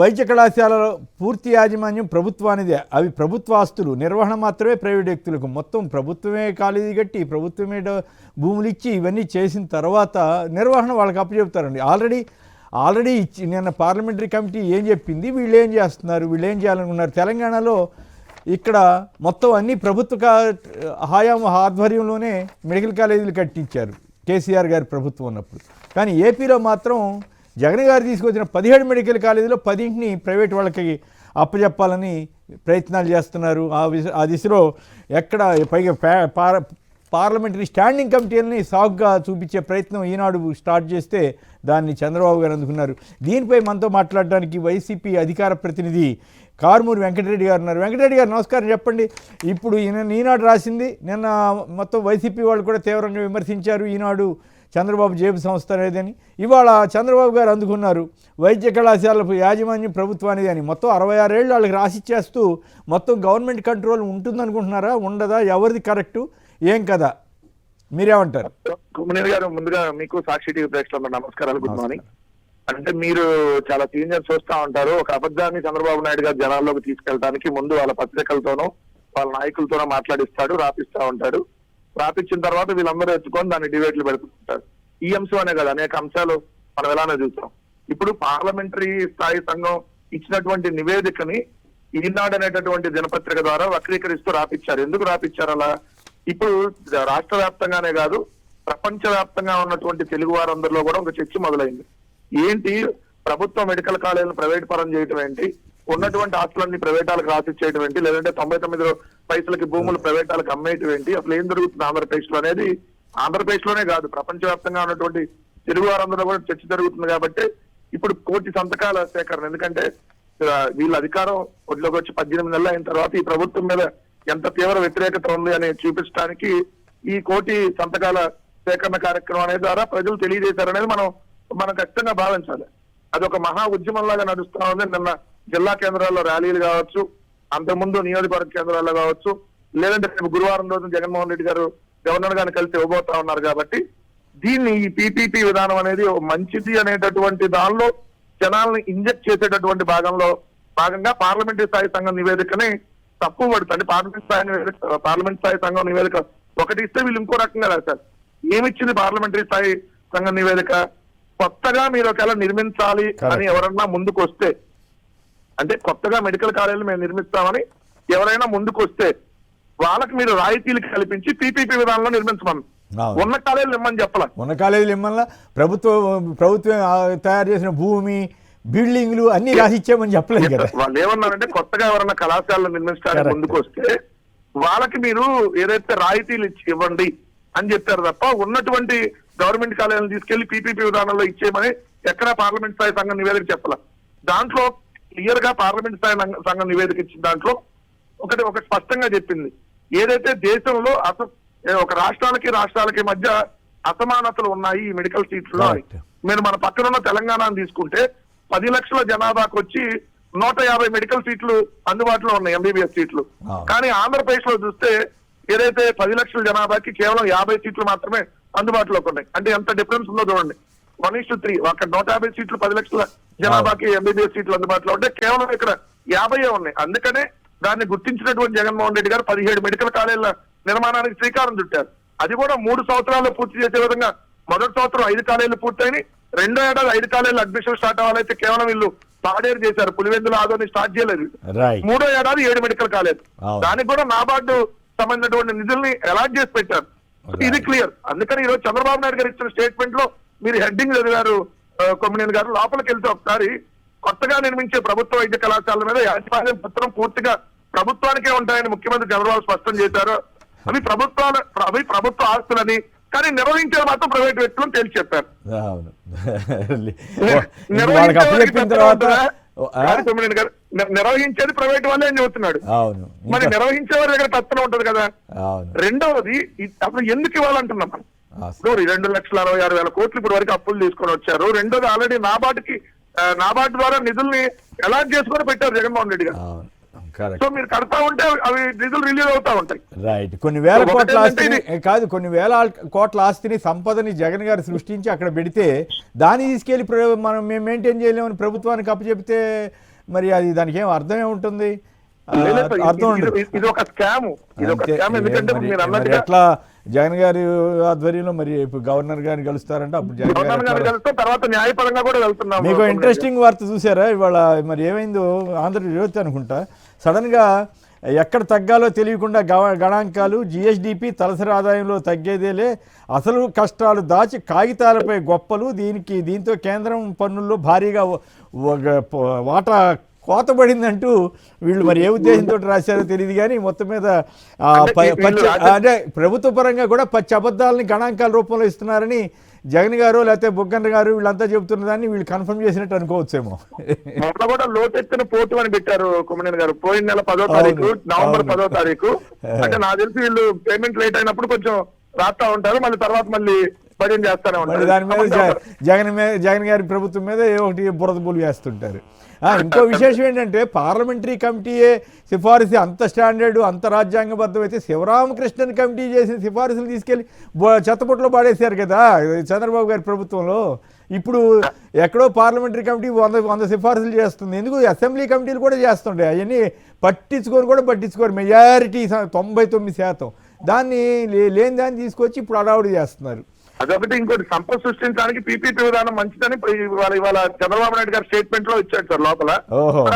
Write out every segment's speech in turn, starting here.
వైద్య కళాశాలలో పూర్తి యాజమాన్యం ప్రభుత్వానిదే. అవి ప్రభుత్వ ఆస్తులు, నిర్వహణ మాత్రమే ప్రైవేట్ వ్యక్తులకు. మొత్తం ప్రభుత్వమే కాలేజీ కట్టి ప్రభుత్వమే భూములు ఇచ్చి ఇవన్నీ చేసిన తర్వాత నిర్వహణ వాళ్ళకి అప్పచెప్తారండి. ఆల్రెడీ నిన్న పార్లమెంటరీ కమిటీ ఏం చెప్పింది, వీళ్ళు ఏం చేస్తున్నారు, వీళ్ళు ఏం చేయాలనుకున్నారు. తెలంగాణలో ఇక్కడ మొత్తం అన్ని ప్రభుత్వ హయాం ఆధ్వర్యంలోనే మెడికల్ కాలేజీలు కట్టించారు కేసీఆర్ గారి ప్రభుత్వం ఉన్నప్పుడు. కానీ ఏపీలో మాత్రం జగన్ గారు తీసుకొచ్చిన 17 మెడికల్ కాలేజీలో 10ని ప్రైవేట్ వాళ్ళకి అప్పచెప్పాలని ప్రయత్నాలు చేస్తున్నారు. ఆ దిశలో ఎక్కడ పైగా పార్లమెంటరీ స్టాండింగ్ కమిటీలని సాగుగా చూపించే ప్రయత్నం ఈనాడు స్టార్ట్ చేస్తే దాన్ని చంద్రబాబు గారు అందుకున్నారు. దీనిపై మనతో మాట్లాడడానికి వైసీపీ అధికార ప్రతినిధి కారుమూరి వెంకటరెడ్డి గారు ఉన్నారు. వెంకటరెడ్డి గారు నమస్కారం. చెప్పండి, ఇప్పుడు ఈనాడు రాసింది, నిన్న మొత్తం వైసీపీ వాళ్ళు కూడా తీవ్రంగా విమర్శించారు ఈనాడు చంద్రబాబు జేబు సంస్థ అనేదని. ఇవాళ చంద్రబాబు గారు అందుకున్నారు వైద్య కళాశాలకు యాజమాన్యం ప్రభుత్వానిది అని. మొత్తం 66 ఏళ్ళు వాళ్ళకి రాసిచ్చేస్తూ మొత్తం గవర్నమెంట్ కంట్రోల్ ఉంటుందనుకుంటున్నారా, ఉండదా, ఎవరిది కరెక్టు, ఏం కదా, మీరేమంటారు? కుమ్మనేని గారు, ముందుగా మీకు సాక్షి టీవీ ప్రేక్షకులకు నమస్కారాలు, గుడ్ మార్నింగ్. అంటే మీరు చాలా సీనియర్ చూస్తా ఉంటారు, ఒక అబద్ధాన్ని చంద్రబాబు నాయుడు గారు జనాల్లోకి తీసుకెళ్ళడానికి ముందు వాళ్ళ పత్రికలతోనూ వాళ్ళ నాయకులతోనూ మాట్లాడిస్తాడు, రాపిస్తా ఉంటాడు. రాపిచ్చిన తర్వాత వీళ్ళందరూ ఎత్తుకొని దాన్ని డిబేట్లు పెడుతుంటారు. ఈ అంశం అనే కదా, అనేక అంశాలు మనం ఎలానే చూస్తాం. ఇప్పుడు పార్లమెంటరీ స్థాయి సంఘం ఇచ్చినటువంటి నివేదికని ఈనాడు అనేటటువంటి దినపత్రిక ద్వారా వక్రీకరిస్తూ రాపిచ్చారు. ఎందుకు రాపిచ్చారు అలా? ఇప్పుడు రాష్ట్ర వ్యాప్తంగానే కాదు, ప్రపంచ వ్యాప్తంగా ఉన్నటువంటి తెలుగు వారందరిలో కూడా ఒక చర్చ మొదలైంది. ఏంటి, ప్రభుత్వ మెడికల్ కాలేజీలు ప్రైవేట్ పరం చేయటం ఏంటి, ఉన్నటువంటి ఆస్తులన్నీ ప్రైవేట్ వాళ్ళకి రాసిచ్చేయటం ఏంటి, లేదంటే 99 పైసలకి భూములు ప్రైవేట్ వాళ్ళకి అమ్మేయటం ఏంటి, అసలు ఏం జరుగుతుంది ఆంధ్రప్రదేశ్ లో అనేది ఆంధ్రప్రదేశ్ లోనే కాదు ప్రపంచ వ్యాప్తంగా ఉన్నటువంటి తెలుగు వారందరూ కూడా చర్చ జరుగుతుంది. కాబట్టి ఇప్పుడు 1 కోటి సంతకాల సేకరణ, ఎందుకంటే వీళ్ళ అధికారం ఒడిలోకి వచ్చి 18 నెలలు అయిన తర్వాత ఈ ప్రభుత్వం మీద ఎంత తీవ్ర వ్యతిరేకత ఉంది అని చూపించడానికి ఈ 1 కోటి సంతకాల సేకరణ కార్యక్రమం అనేది ద్వారా ప్రజలు తెలియజేశారనేది మనం ఖచ్చితంగా భావించాలి. అది ఒక మహా ఉద్యమంలాగా నడుస్తా ఉంది. నిన్న జిల్లా కేంద్రాల్లో ర్యాలీలు కావచ్చు, అంతకుముందు నియోజకవర్గ కేంద్రాల్లో కావచ్చు, లేదంటే రేపు గురువారం రోజు జగన్మోహన్ రెడ్డి గారు గవర్నర్ గారిని కలిసి ఇవ్వబోతా ఉన్నారు. కాబట్టి దీన్ని ఈ పీపీపీ విధానం అనేది మంచిది అనేటటువంటి దానిలో జనాలను ఇంజెక్ట్ చేసేటటువంటి భాగంగా పార్లమెంటరీ స్థాయి సంఘం నివేదికని తప్పు పడుతుంది. పార్లమెంట్ స్థాయి సంఘం నివేదిక ఒకటి ఇస్తే వీళ్ళు ఇంకో రకంగా రాశారు. ఏమిచ్చింది పార్లమెంటరీ స్థాయి సంఘం నివేదిక? కొత్తగా మీరు ఒకవేళ నిర్మించాలి అని ఎవరన్నా ముందుకు వస్తే, అంటే కొత్తగా మెడికల్ కాలేజీలు మేము నిర్మిస్తామని ఎవరైనా ముందుకు వస్తే వాళ్ళకి మీరు రాయితీలు కల్పించి పీపీపీ విధానంలో నిర్మించమని, ఉన్న కాలేజీలు ఇమ్మని చెప్పాలి. ఉన్న కాలేజీలు ఇమ్మల్లా ప్రభుత్వం తయారు చేసిన భూమి, బిల్డింగ్లు అన్ని రాసిచ్చామని చెప్పలేదు కదా. వాళ్ళు ఏమన్నారంటే కొత్తగా ఎవరైనా కళాశాలలు నిర్మించడానికి ముందుకు వస్తే వాళ్ళకి మీరు ఏదైతే రాయితీలు ఇవ్వండి అని చెప్పారు తప్ప ఉన్నటువంటి గవర్నమెంట్ కాలేజీలను తీసుకెళ్లి పీపీపీ విధానంలో ఇచ్చేయమని ఎక్కడా పార్లమెంట్ స్థాయి సంఘం నివేదిక చెప్పాల. దాంట్లో క్లియర్ గా పార్లమెంట్ స్థాయి సంఘం నివేదిక ఇచ్చిన దాంట్లో ఒక స్పష్టంగా చెప్పింది, ఏదైతే దేశంలో ఒక రాష్ట్రాలకి మధ్య అసమానతలు ఉన్నాయి ఈ మెడికల్ సీట్లలో అని. మీరు మన పక్కన ఉన్న తెలంగాణను తీసుకుంటే 10 లక్షల జనాభాకు వచ్చి 150 మెడికల్ సీట్లు అందుబాటులో ఉన్నాయి, ఎంబీబీఎస్ సీట్లు. కానీ ఆంధ్రప్రదేశ్ లో చూస్తే ఏదైతే 10 లక్షల జనాభాకి కేవలం 50 సీట్లు మాత్రమే అందుబాటులోకి ఉన్నాయి. అంటే ఎంత డిఫరెన్స్ ఉందో చూడండి, 1:3. అక్కడ 150 సీట్లు 10 లక్షల జనాభాకి ఎంబీబీఎస్ సీట్లు అందుబాటులో ఉంటే కేవలం ఇక్కడ 50 ఉన్నాయి. అందుకనే దాన్ని గుర్తించినటువంటి జగన్మోహన్ రెడ్డి గారు 17 మెడికల్ కాలేజీల నిర్మాణానికి శ్రీకారం చుట్టారు. అది కూడా 3 సంవత్సరాల్లో పూర్తి చేసే విధంగా. మొదటి సంవత్సరం 5 కాలేజీలు పూర్తయినాయి, 2వ ఏడాది 5 కాలేజీలు అడ్మిషన్ స్టార్ట్ అవ్వాలైతే కేవలం వీళ్ళు పాడేరు చేశారు, పులివెందుల ఆదోని స్టార్ట్ చేయలేదు. 3వ ఏడాది 7 మెడికల్ కాలేజ్, దానికి కూడా నాబార్డు సంబంధించినటువంటి నిధుల్ని అలాట్ చేసి పెట్టారు. ఇది క్లియర్. అందుకని ఈరోజు చంద్రబాబు నాయుడు గారు ఇచ్చిన స్టేట్మెంట్ లో మీరు హెడ్డింగ్ చదివారు కొమ్మినేని గారు. లోపలికి వెళ్తే ఒకసారి కొత్తగా నిర్మించే ప్రభుత్వ వైద్య కళాశాలల మీద యాజమాన్యం పత్రం పూర్తిగా ప్రభుత్వానికే ఉంటాయని ముఖ్యమంత్రి చంద్రబాబు స్పష్టం చేశారు. అవి ప్రభుత్వ ఆస్తులని, కానీ నిర్వహించేది మాత్రం ప్రైవేట్ వ్యక్తులను తేల్చి చెప్పారు. నిర్వహించేది ప్రైవేట్ వాళ్ళే అని చెబుతున్నాడు. మరి నిర్వహించే వారి దగ్గర తత్వం ఉంటది కదా. రెండవది, అసలు ఎందుకు ఇవ్వాలంటున్నాం మనం? 2,66,000 కోట్లు ఇప్పుడు వరకు అప్పులు తీసుకొని వచ్చారు. రెండోది, ఆల్రెడీ నాబార్డు ద్వారా నిధుల్ని అలాట్ చేసుకొని పెట్టారు జగన్మోహన్ రెడ్డి గారు. Correct. సో మీరు కడతా ఉంటే అవి నిధులు రిలీజ్ అవుతా ఉంటాయి. రైట్. కొన్ని వేల ఒకటి కోట్ల ఏంటంటే ఆస్తిని కాదు, కొన్ని వేల కోట్ల ఆస్తిని సంపదని జగన్ గారు సృష్టించి అక్కడ పెడితే దాన్ని తీసుకెళ్లి మనం మేము మెయింటైన్ చేయలేమని ప్రభుత్వానికి అప్పచెప్తే మరి అది దానికి ఏం అర్థం ఏముంటుంది? లేదు సార్, అర్థం ఉండదు. ఇది ఒక స్కామ్. ఇది ఒక అంతే. స్కామ్. ఎందుకంటే మరి- మీరు మరి అన్నట్టుగా ఎట్లా జగన్ గారి ఆధ్వర్యంలో మరి ఇప్పుడు గవర్నర్ గారిని కలుస్తారంటే అప్పుడు జగన్ గారు గవర్నర్ గారు ఎట్లా- కలిస్తే తర్వాత న్యాయపరంగా కూడా వెళ్తున్నాం. మీకు ఇంట్రెస్టింగ్ వార్త చూసారా ఇవాళ? మరి ఏమైందో ఆంధ్రజ్యోతి అనుకుంటా, సడన్గా ఎక్కడ తగ్గాలో తెలియకుండా గణాంకాలు జీఎస్డిపి తలసరి ఆదాయంలో తగ్గేదేలే, అసలు కష్టాలు దాచి కాగితాలపై గొప్పలు, దీంతో కేంద్రం పన్నుల్లో భారీగా వాటా కోతబడిందంటూ వీళ్ళు మరి ఏ ఉద్దేశంతో రాశారో తెలియదు కానీ మొత్తం మీద అంటే ప్రభుత్వ పరంగా కూడా పచ్చి అబద్ధాలని గణాంకాల రూపంలో ఇస్తున్నారని జగన్ గారు లేకపోతే బుగ్గన్న గారు వీళ్ళంతా చెబుతున్న దాన్ని వీళ్ళు కన్ఫర్మ్ చేసినట్టు అనుకోవచ్చేమో. మొన్న కూడా లోతెత్తిన పోటు అని పెట్టారు కొమ్మనేని గారు. పోయిన నెల 10వ తారీఖు, నవంబర్ 10వ తారీఖు. అంటే నాకు తెలిసి వీళ్ళు పేమెంట్ లేట్ అయినప్పుడు కొంచెం రాస్తా ఉంటారు, మళ్ళీ తర్వాత మళ్ళీ భజన చేస్తానే ఉంటారు. దాని మీద జగన్ గారి ప్రభుత్వం మీద ఏ ఒకటి బురద బులు వేస్తుంటారు. ఇంకో విశేషం ఏంటంటే పార్లమెంటరీ కమిటీయే సిఫారసు అంత స్టాండర్డ్ అంత రాజ్యాంగబద్ధం అయితే శివరామకృష్ణన్ కమిటీ చేసిన సిఫారసులు తీసుకెళ్లి చెత్తపుట్లో పాడేశారు కదా చంద్రబాబు గారి ప్రభుత్వంలో. ఇప్పుడు ఎక్కడో పార్లమెంటరీ కమిటీ 100 సిఫారసులు చేస్తుంది. ఎందుకు అసెంబ్లీ కమిటీలు కూడా చేస్తుంటాయి, అవన్నీ పట్టించుకోరు. మెజారిటీ 99% దాన్ని లేని దాన్ని తీసుకొచ్చి ఇప్పుడు అడావుడి చేస్తున్నారు. అదొకటి. ఇంకోటి సంపద సృష్టించడానికి పీపీపీ విధానం మంచిదని ఇవాళ చంద్రబాబు నాయుడు గారు స్టేట్మెంట్ లో ఇచ్చాడు సార్ లోపల.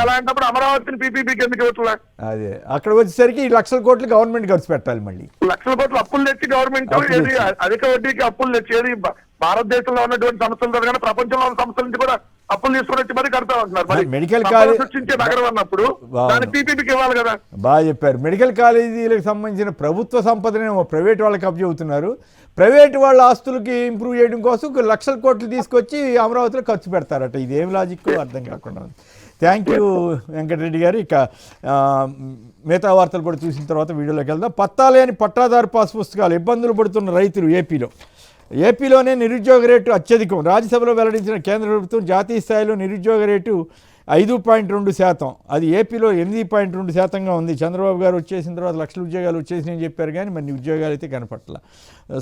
అలాంటప్పుడు అమరావతిని పీపీపీకి ఎందుకు ఇవ్వట్లా? అదే అక్కడ వచ్చేసరికి లక్షల కోట్లు గవర్నమెంట్ ఖర్చు పెట్టాలి, మళ్ళీ లక్షల కోట్లు అప్పులు తెచ్చి గవర్నమెంట్ ఏది అధిక వడ్డీకి అప్పులు తెచ్చి ఏది భారతదేశంలో ఉన్నటువంటి సంస్థలు కానీ ప్రపంచంలో ఉన్న సంస్థల నుంచి కూడా అప్పులు తీసుకుని వచ్చి మరి కడతా ఉంటున్నారు. మెడికల్ కాలేజ్ సృష్టించే నగరం అన్నప్పుడు దాని పీపీపీకి ఇవ్వాలి కదా. బాగా చెప్పారు. మెడికల్ కాలేజీలకు సంబంధించిన ప్రభుత్వ సంపదనే ప్రైవేట్ వాళ్ళకి అప్పచెబుతున్నారు. ప్రైవేట్ వాళ్ళ ఆస్తులకి ఇంప్రూవ్ చేయడం కోసం లక్షల కోట్లు తీసుకొచ్చి అమరావతిలో ఖర్చు పెడతారట. ఇదేం లాజిక్ అర్థం కాకుండా ఉంది. థ్యాంక్ యూ వెంకటరెడ్డి గారు. ఇక మిగతా వార్తలు కూడా చూసిన తర్వాత వీడియోలోకి వెళ్దాం. పత్తా లేని పట్టాదారు పాస్ పుస్తకాలు ఇబ్బందులు పడుతున్న రైతులు ఏపీలోనే నిరుద్యోగ రేటు అత్యధికం. రాజ్యసభలో వెల్లడించిన కేంద్ర ప్రభుత్వం జాతీయ స్థాయిలో నిరుద్యోగ రేటు 5.2%, అది ఏపీలో 8.2%గా ఉంది. చంద్రబాబు గారు వచ్చేసిన తర్వాత లక్షల ఉద్యోగాలు వచ్చేసినాయని చెప్పారు కానీ మరి ఉద్యోగాలు అయితే కనపట్ల.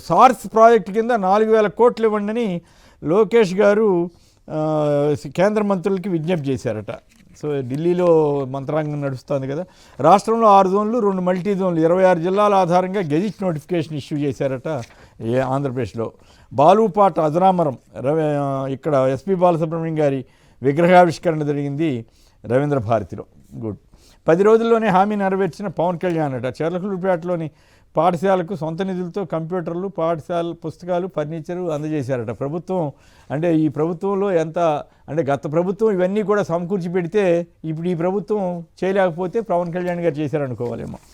సార్స్ ప్రాజెక్టు కింద 4,000 కోట్లు ఇవ్వండి లోకేష్ గారు కేంద్ర మంత్రులకి విజ్ఞప్తి చేశారట. సో ఢిల్లీలో మంత్రాంగం నడుస్తుంది కదా. రాష్ట్రంలో 6 జోన్లు 2 మల్టీ జోన్లు 26 జిల్లాల ఆధారంగా గెజిట్ నోటిఫికేషన్ ఇష్యూ చేశారట ఆంధ్రప్రదేశ్లో. బాలుపాట అజరామరం ఇక్కడ ఎస్పి బాలసుబ్రహ్మణ్యం గారి విగ్రహావిష్కరణ జరిగింది రవీంద్ర భారతిలో. గుడ్. 10 రోజుల్లోనే హామీ నెరవేర్చిన పవన్ కళ్యాణ్ అట. చెర్లకులపేటలోని పాఠశాలకు సొంత నిధులతో కంప్యూటర్లు, పాఠశాల పుస్తకాలు, ఫర్నిచరు అందజేశారట. ప్రభుత్వం అంటే ఈ ప్రభుత్వంలో ఎంత అంటే గత ప్రభుత్వం ఇవన్నీ కూడా సమకూర్చి పెడితే ఇప్పుడు ఈ ప్రభుత్వం చేయలేకపోతే పవన్ కళ్యాణ్ గారు చేశారనుకోవాలేమో.